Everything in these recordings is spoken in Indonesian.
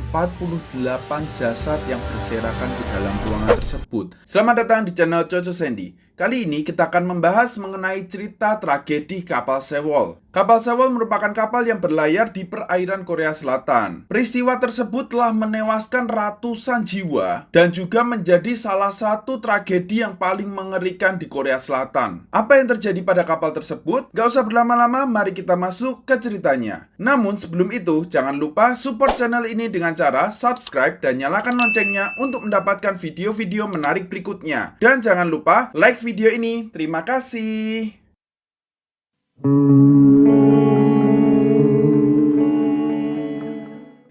48 jasad yang berserakan di dalam ruangan tersebut. Selamat datang di channel Coco Sandy. Kali ini kita akan membahas mengenai cerita tragedi kapal Sewol. Kapal Sewol merupakan kapal yang berlayar di perairan Korea Selatan. Peristiwa tersebut telah menewaskan ratusan jiwa dan juga menjadi salah satu tragedi yang paling mengerikan di Korea Selatan. Apa yang terjadi pada kapal tersebut? Gak usah berlama-lama, mari kita masuk ke ceritanya. Namun sebelum itu, jangan lupa support channel ini dengan cara subscribe dan nyalakan loncengnya untuk mendapatkan video-video menarik berikutnya. Dan jangan lupa like video ini. Terima kasih.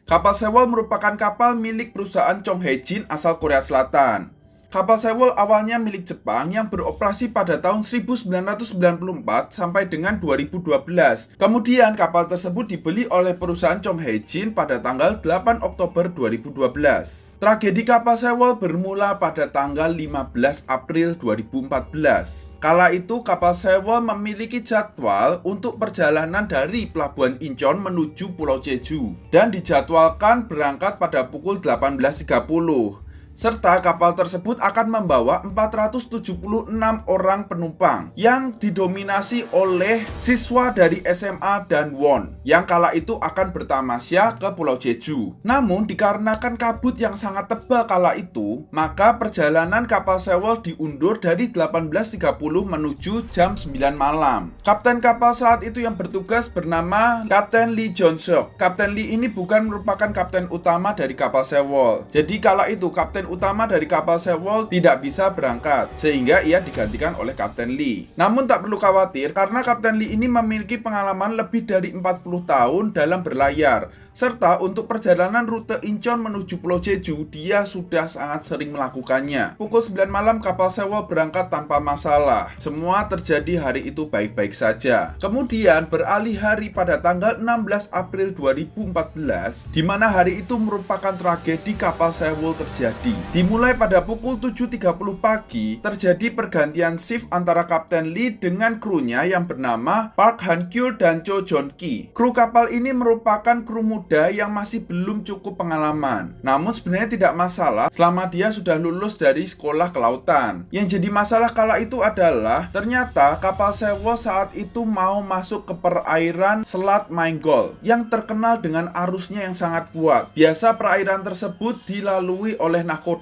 Kapal Sewol merupakan kapal milik perusahaan Chong Hae-jin asal Korea Selatan. Kapal Sewol awalnya milik Jepang yang beroperasi pada tahun 1994 sampai dengan 2012. Kemudian kapal tersebut dibeli oleh perusahaan Chong Hae-jin pada tanggal 8 Oktober 2012. Tragedi kapal Sewol bermula pada tanggal 15 April 2014. Kala itu kapal Sewol memiliki jadwal untuk perjalanan dari Pelabuhan Incheon menuju Pulau Jeju dan dijadwalkan berangkat pada pukul 18.30. Serta kapal tersebut akan membawa 476 orang penumpang yang didominasi oleh siswa dari SMA dan Won yang kala itu akan bertamasya ke Pulau Jeju. Namun dikarenakan kabut yang sangat tebal kala itu, maka perjalanan kapal Sewol diundur dari 18.30 menuju jam 9 malam. Kapten kapal saat itu yang bertugas bernama Kapten Lee Jong-seok. Kapten Lee ini bukan merupakan kapten utama dari kapal Sewol. Jadi kala itu kapten utama dari kapal Sewol tidak bisa berangkat, sehingga ia digantikan oleh Kapten Lee. Namun tak perlu khawatir karena Kapten Lee ini memiliki pengalaman lebih dari 40 tahun dalam berlayar, serta untuk perjalanan rute Incheon menuju Pulau Jeju dia sudah sangat sering melakukannya. Pukul 9 malam kapal Sewol berangkat tanpa masalah. Semua terjadi hari itu baik-baik saja. Kemudian beralih hari pada tanggal 16 April 2014, di mana hari itu merupakan tragedi kapal Sewol terjadi. Dimulai pada pukul 7.30 pagi, terjadi pergantian shift antara Kapten Lee dengan krunya yang bernama Park Han-kyul dan Cho Jon-ki. Kru kapal ini merupakan kru muda yang masih belum cukup pengalaman. Namun sebenarnya tidak masalah selama dia sudah lulus dari sekolah kelautan. Yang jadi masalah kala itu adalah ternyata kapal Sewol saat itu mau masuk ke perairan Selat Maenggol yang terkenal dengan arusnya yang sangat kuat. Biasa perairan tersebut dilalui oleh nakoda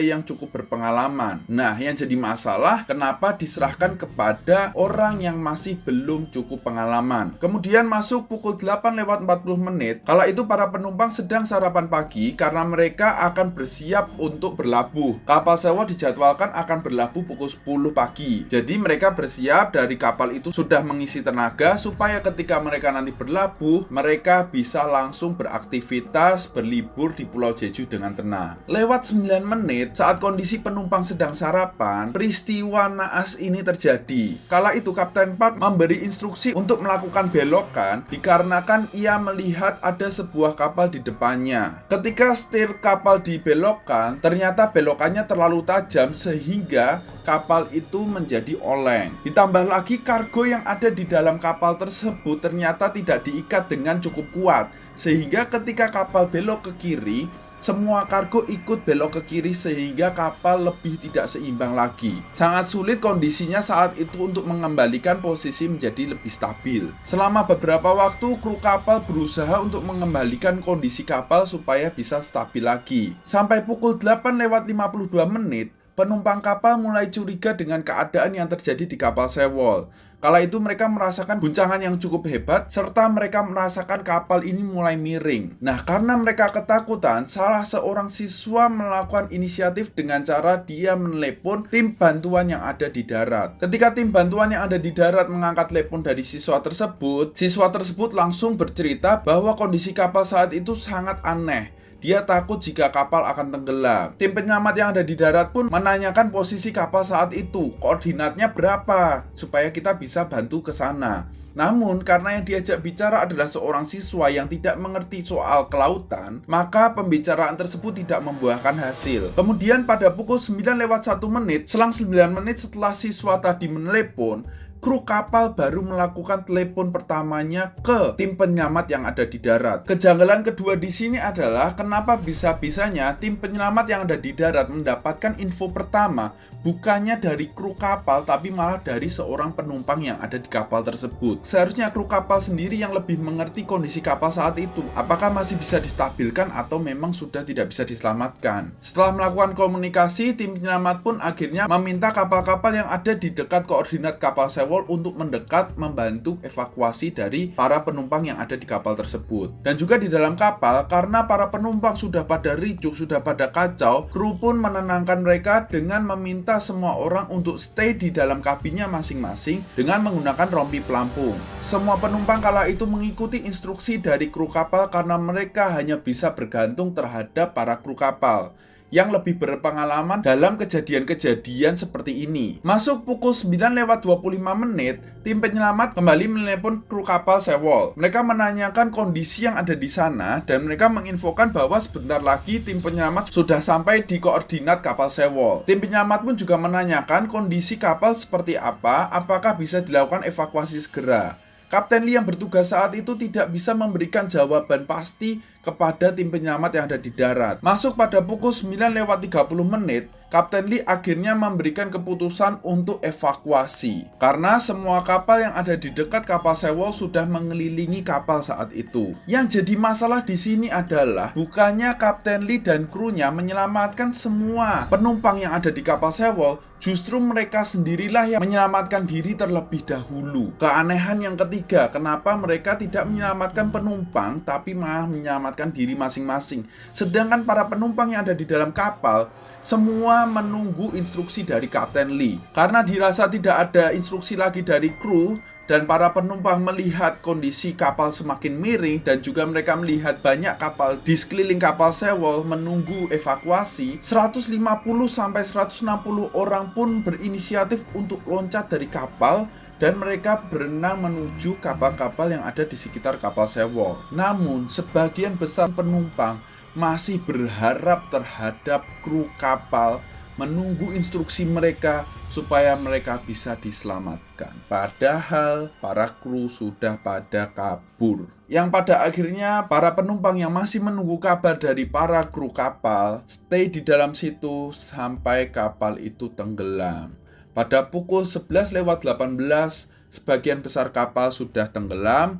yang cukup berpengalaman. Nah, yang jadi masalah kenapa diserahkan kepada orang yang masih belum cukup pengalaman. Kemudian masuk pukul 8:40. Kala itu para penumpang sedang sarapan pagi karena mereka akan bersiap untuk berlabuh. Kapal Sewol dijadwalkan akan berlabuh pukul 10 pagi. Jadi mereka bersiap dari kapal itu sudah mengisi tenaga supaya ketika mereka nanti berlabuh, mereka bisa langsung beraktivitas berlibur di Pulau Jeju dengan tenang. Lewat 9 menit saat kondisi penumpang sedang sarapan, peristiwa naas ini terjadi. Kala itu Kapten Park memberi instruksi untuk melakukan belokan dikarenakan ia melihat ada sebuah kapal di depannya. Ketika setir kapal dibelokkan, ternyata belokannya terlalu tajam sehingga kapal itu menjadi oleng. Ditambah lagi kargo yang ada di dalam kapal tersebut ternyata tidak diikat dengan cukup kuat, sehingga ketika kapal belok ke kiri, semua kargo ikut belok ke kiri sehingga kapal lebih tidak seimbang lagi. Sangat sulit kondisinya saat itu untuk mengembalikan posisi menjadi lebih stabil. Selama beberapa waktu kru kapal berusaha untuk mengembalikan kondisi kapal supaya bisa stabil lagi. Sampai pukul 8:52, penumpang kapal mulai curiga dengan keadaan yang terjadi di kapal Sewol. Kala itu mereka merasakan guncangan yang cukup hebat, serta mereka merasakan kapal ini mulai miring. Nah, karena mereka ketakutan, salah seorang siswa melakukan inisiatif dengan cara dia menelepon tim bantuan yang ada di darat. Ketika tim bantuan yang ada di darat mengangkat telepon dari siswa tersebut langsung bercerita bahwa kondisi kapal saat itu sangat aneh. Dia takut jika kapal akan tenggelam. Tim penyelamat yang ada di darat pun menanyakan posisi kapal saat itu, koordinatnya berapa, supaya kita bisa bantu ke sana. Namun, karena yang diajak bicara adalah seorang siswa yang tidak mengerti soal kelautan, maka pembicaraan tersebut tidak membuahkan hasil. Kemudian pada pukul 9:01, selang 9 menit setelah siswa tadi menelepon, kru kapal baru melakukan telepon pertamanya ke tim penyelamat yang ada di darat. Kejanggalan kedua di sini adalah kenapa bisa-bisanya tim penyelamat yang ada di darat mendapatkan info pertama bukannya dari kru kapal tapi malah dari seorang penumpang yang ada di kapal tersebut. Seharusnya kru kapal sendiri yang lebih mengerti kondisi kapal saat itu. Apakah masih bisa distabilkan atau memang sudah tidak bisa diselamatkan. Setelah melakukan komunikasi, tim penyelamat pun akhirnya meminta kapal-kapal yang ada di dekat koordinat kapal Sewol untuk mendekat membantu evakuasi dari para penumpang yang ada di kapal tersebut. Dan juga di dalam kapal, karena para penumpang sudah pada ricuh, sudah pada kacau, kru pun menenangkan mereka dengan meminta semua orang untuk stay di dalam kabinnya masing-masing dengan menggunakan rompi pelampung. Semua penumpang kala itu mengikuti instruksi dari kru kapal karena mereka hanya bisa bergantung terhadap para kru kapal yang lebih berpengalaman dalam kejadian-kejadian seperti ini. Masuk pukul 9:25, tim penyelamat kembali menelepon kru kapal Sewol. Mereka menanyakan kondisi yang ada di sana dan mereka menginfokan bahwa sebentar lagi tim penyelamat sudah sampai di koordinat kapal Sewol. Tim penyelamat pun juga menanyakan kondisi kapal seperti apa, apakah bisa dilakukan evakuasi segera. Kapten Lee yang bertugas saat itu tidak bisa memberikan jawaban pasti kepada tim penyelamat yang ada di darat. Masuk pada pukul 9:30, Kapten Lee akhirnya memberikan keputusan untuk evakuasi. Karena semua kapal yang ada di dekat kapal Sewol sudah mengelilingi kapal saat itu. Yang jadi masalah di sini adalah bukannya Kapten Lee dan krunya menyelamatkan semua penumpang yang ada di kapal Sewol, justru mereka sendirilah yang menyelamatkan diri terlebih dahulu. Keanehan yang ketiga, kenapa mereka tidak menyelamatkan penumpang tapi malah menyelamatkan diri masing-masing. Sedangkan para penumpang yang ada di dalam kapal semua menunggu instruksi dari Kapten Lee. Karena dirasa tidak ada instruksi lagi dari kru dan para penumpang melihat kondisi kapal semakin miring dan juga mereka melihat banyak kapal di sekeliling kapal Sewol menunggu evakuasi, 150-160 orang pun berinisiatif untuk loncat dari kapal dan mereka berenang menuju kapal-kapal yang ada di sekitar kapal Sewol. Namun, sebagian besar penumpang masih berharap terhadap kru kapal menunggu instruksi mereka supaya mereka bisa diselamatkan. Padahal para kru sudah pada kabur. Yang pada akhirnya para penumpang yang masih menunggu kabar dari para kru kapal stay di dalam situ sampai kapal itu tenggelam. Pada pukul 11:18, sebagian besar kapal sudah tenggelam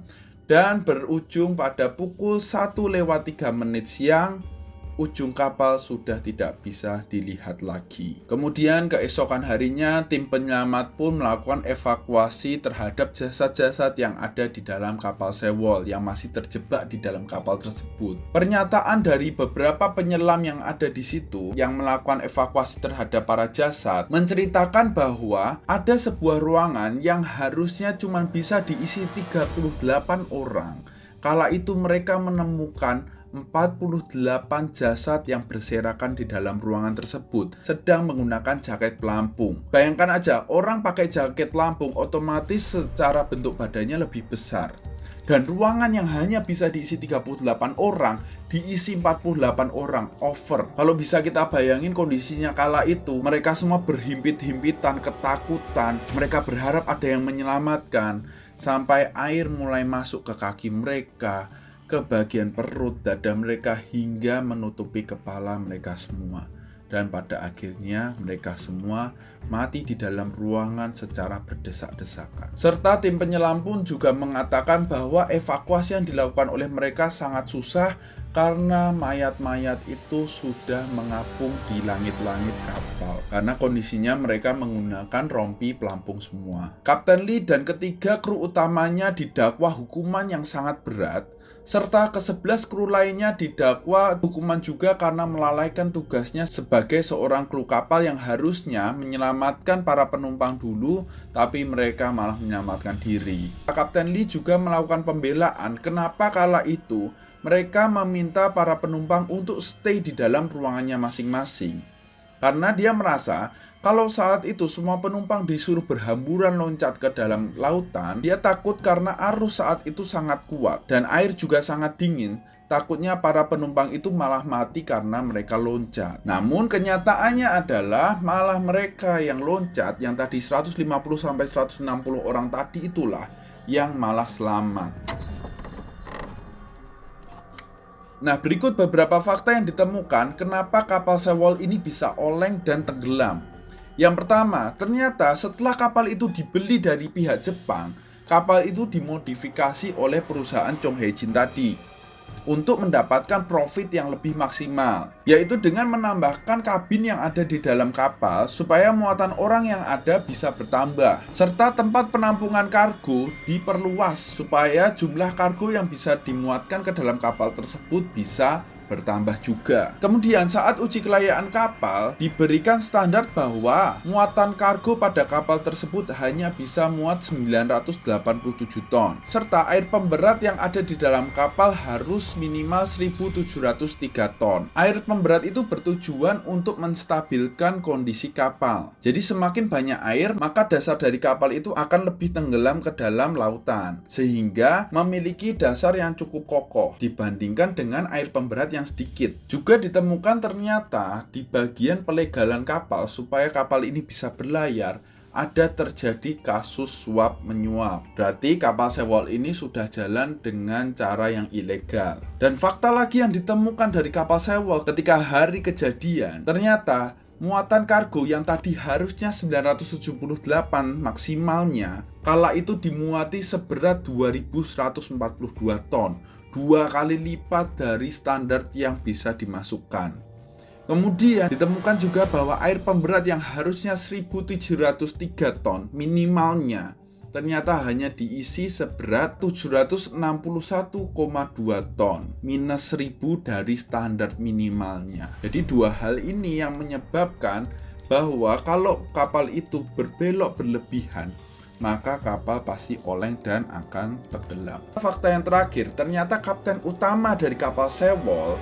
dan berujung pada pukul 1:03 siang, ujung kapal sudah tidak bisa dilihat lagi. Kemudian keesokan harinya, tim penyelamat pun melakukan evakuasi terhadap jasad-jasad yang ada di dalam kapal Sewol yang masih terjebak di dalam kapal tersebut. Pernyataan dari beberapa penyelam yang ada di situ yang melakukan evakuasi terhadap para jasad menceritakan bahwa ada sebuah ruangan yang harusnya cuma bisa diisi 38 orang. Kala itu mereka menemukan 48 jasad yang berserakan di dalam ruangan tersebut sedang menggunakan jaket pelampung. Bayangkan aja, orang pakai jaket pelampung otomatis secara bentuk badannya lebih besar. Dan ruangan yang hanya bisa diisi 38 orang diisi 48 orang, over. Kalau bisa kita bayangin kondisinya kala itu, mereka semua berhimpit-himpitan, ketakutan. Mereka berharap ada yang menyelamatkan sampai air mulai masuk ke kaki mereka, ke bagian perut, dada mereka hingga menutupi kepala mereka semua. Dan pada akhirnya mereka semua mati di dalam ruangan secara berdesak-desakan. Serta tim penyelam pun juga mengatakan bahwa evakuasi yang dilakukan oleh mereka sangat susah karena mayat-mayat itu sudah mengapung di langit-langit kapal. Karena kondisinya mereka menggunakan rompi pelampung semua. Kapten Lee dan ketiga kru utamanya didakwa hukuman yang sangat berat, serta ke-11 kru lainnya didakwa hukuman juga karena melalaikan tugasnya sebagai seorang kru kapal yang harusnya menyelamatkan para penumpang dulu, tapi mereka malah menyelamatkan diri. Kapten Lee juga melakukan pembelaan kenapa kala itu mereka meminta para penumpang untuk stay di dalam ruangannya masing-masing. Karena dia merasa kalau saat itu semua penumpang disuruh berhamburan loncat ke dalam lautan, dia takut karena arus saat itu sangat kuat dan air juga sangat dingin. Takutnya para penumpang itu malah mati karena mereka loncat. Namun kenyataannya adalah malah mereka yang loncat, yang tadi 150 sampai 160 orang tadi itulah yang malah selamat. Nah, berikut beberapa fakta yang ditemukan kenapa kapal Sewol ini bisa oleng dan tenggelam. Yang pertama, ternyata setelah kapal itu dibeli dari pihak Jepang, kapal itu dimodifikasi oleh perusahaan Chong Hae-jin tadi untuk mendapatkan profit yang lebih maksimal, yaitu dengan menambahkan kabin yang ada di dalam kapal supaya muatan orang yang ada bisa bertambah, serta tempat penampungan kargo diperluas supaya jumlah kargo yang bisa dimuatkan ke dalam kapal tersebut bisa bertambah juga. Kemudian saat uji kelayakan kapal diberikan standar bahwa muatan kargo pada kapal tersebut hanya bisa muat 987 ton, serta air pemberat yang ada di dalam kapal harus minimal 1703 ton. Air pemberat itu bertujuan untuk menstabilkan kondisi kapal. Jadi semakin banyak air, maka dasar dari kapal itu akan lebih tenggelam ke dalam lautan, sehingga memiliki dasar yang cukup kokoh dibandingkan dengan air pemberat yang sedikit. Juga ditemukan ternyata di bagian pelegalan kapal supaya kapal ini bisa berlayar ada terjadi kasus suap menyuap. Berarti kapal Sewol ini sudah jalan dengan cara yang ilegal. Dan fakta lagi yang ditemukan dari kapal Sewol ketika hari kejadian, ternyata muatan kargo yang tadi harusnya 978 maksimalnya, kala itu dimuati seberat 2142 ton. 2 kali lipat dari standar yang bisa dimasukkan. Kemudian ditemukan juga bahwa air pemberat yang harusnya 1703 ton minimalnya ternyata hanya diisi seberat 761,2 ton, minus 1000 dari standar minimalnya. Jadi dua hal ini yang menyebabkan bahwa kalau kapal itu berbelok berlebihan, maka kapal pasti oleng dan akan tenggelam. Fakta yang terakhir, ternyata kapten utama dari kapal Sewol,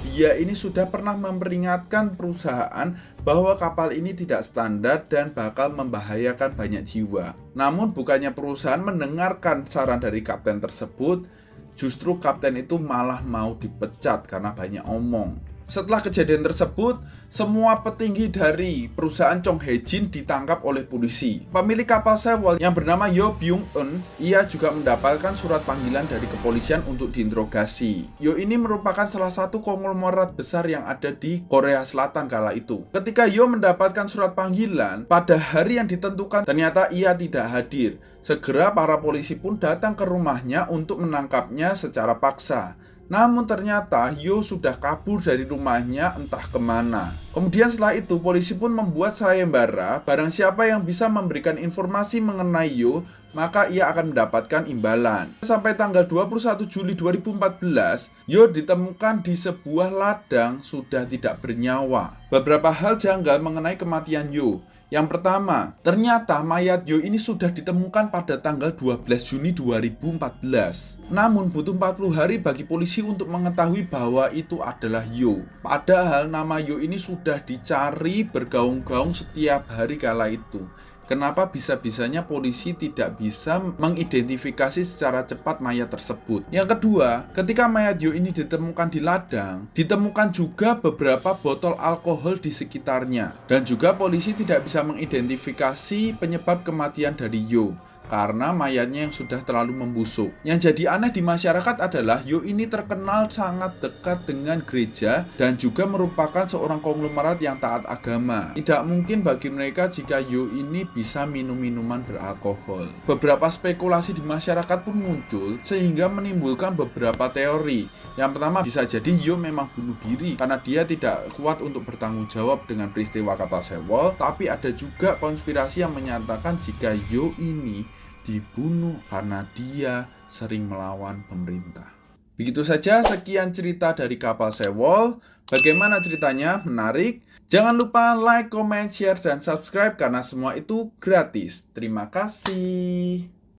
dia ini sudah pernah memperingatkan perusahaan bahwa kapal ini tidak standar dan bakal membahayakan banyak jiwa. Namun bukannya perusahaan mendengarkan saran dari kapten tersebut, justru kapten itu malah mau dipecat karena banyak omong. Setelah kejadian tersebut, semua petinggi dari perusahaan Chong Hae-jin ditangkap oleh polisi. Pemilik kapal Sewol yang bernama Yo Byung-eun, ia juga mendapatkan surat panggilan dari kepolisian untuk diinterogasi. Yo ini merupakan salah satu konglomerat besar yang ada di Korea Selatan kala itu. Ketika Yo mendapatkan surat panggilan, pada hari yang ditentukan ternyata ia tidak hadir. Segera para polisi pun datang ke rumahnya untuk menangkapnya secara paksa. Namun ternyata Yo sudah kabur dari rumahnya entah kemana. Kemudian setelah itu polisi pun membuat sayembara, barang siapa yang bisa memberikan informasi mengenai Yo, maka ia akan mendapatkan imbalan. Sampai tanggal 21 Juli 2014, Yo ditemukan di sebuah ladang sudah tidak bernyawa. Beberapa hal janggal mengenai kematian Yo. Yang pertama, ternyata mayat Yo ini sudah ditemukan pada tanggal 12 Juni 2014. Namun butuh 40 hari bagi polisi untuk mengetahui bahwa itu adalah Yo. Padahal nama Yo ini sudah dicari bergaung-gaung setiap hari kala itu. Kenapa bisa-bisanya polisi tidak bisa mengidentifikasi secara cepat mayat tersebut? Yang kedua, ketika mayat Yo ini ditemukan di ladang, ditemukan juga beberapa botol alkohol di sekitarnya. Dan juga polisi tidak bisa mengidentifikasi penyebab kematian dari Yo karena mayatnya yang sudah terlalu membusuk. Yang jadi aneh di masyarakat adalah Yo ini terkenal sangat dekat dengan gereja dan juga merupakan seorang konglomerat yang taat agama. Tidak mungkin bagi mereka jika Yo ini bisa minum minuman beralkohol. Beberapa spekulasi di masyarakat pun muncul sehingga menimbulkan beberapa teori. Yang pertama, bisa jadi Yo memang bunuh diri karena dia tidak kuat untuk bertanggung jawab dengan peristiwa kapal Sewol. Tapi ada juga konspirasi yang menyatakan jika Yo ini dibunuh karena dia sering melawan pemerintah. Begitu saja sekian cerita dari kapal Sewol. Bagaimana ceritanya? Menarik? Jangan lupa like, comment, share, dan subscribe karena semua itu gratis. Terima kasih.